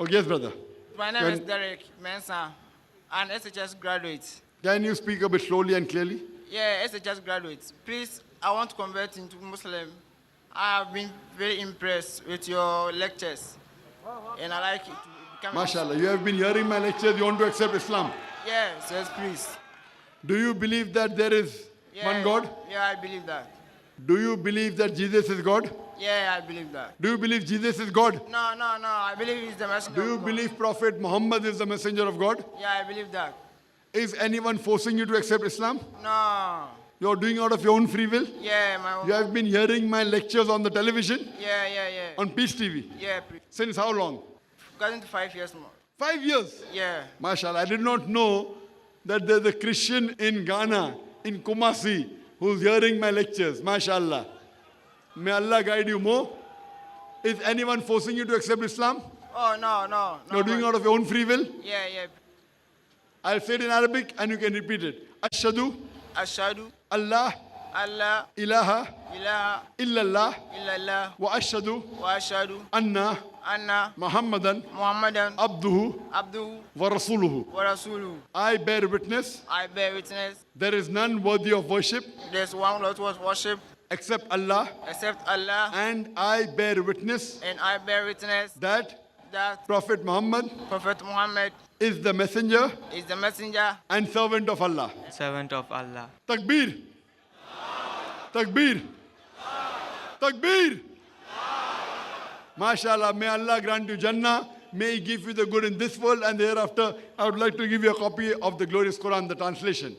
Oh, yes, brother. My name is Derek Mensah, an SHS graduate. Can you speak a bit slowly and clearly? Yeah, SHS graduate. Please, I want to convert into Muslim. I have been very impressed with your lectures, and I like it to become. MashaAllah, you have been hearing my lectures, you want to accept Islam. Yes, yes, please. Do you believe that there is one God? Yeah, I believe that. Do you believe that Jesus is God? Yeah, I believe that. Do you believe Jesus is God? No, I believe he's the messenger. Do you of God. believe Prophet Muhammad is the messenger of God? Yeah, I believe that. Is anyone forcing you to accept Islam? No. You're doing out of your own free will? Yeah, my own. You have been hearing my lectures on the television? Yeah. On Peace TV? Yeah, please. Since how long? Going to 5 years more. 5 years? Yeah. MashaAllah, I did not know that there's a Christian in Ghana, in Kumasi, who's hearing my lectures. MashaAllah. May Allah guide you more. Is anyone forcing you to accept Islam? Oh, no. You're doing out of your own free will? Yeah. I'll say it in Arabic and you can repeat it. Ashhadu Ashhadu Allah Allah ilaha ilaha illallah illallah wa ashhadu wa ashhadu anna anna Muhammadan Muhammadan abduhu abduhu wa rasuluhu. wa rasuluhu. I bear witness I bear witness. there is none worthy of worship There's one Lord was worship except Allah, except Allah, and I bear witness and I bear witness that that Prophet Muhammad Prophet Muhammad is the messenger is the messenger and servant of Allah. Servant of Allah. Takbir! Takbir! Takbir! MashaAllah, may Allah grant you Jannah. May He give you the good in this world and the hereafter. I would like to give you a copy of the glorious Quran, the translation.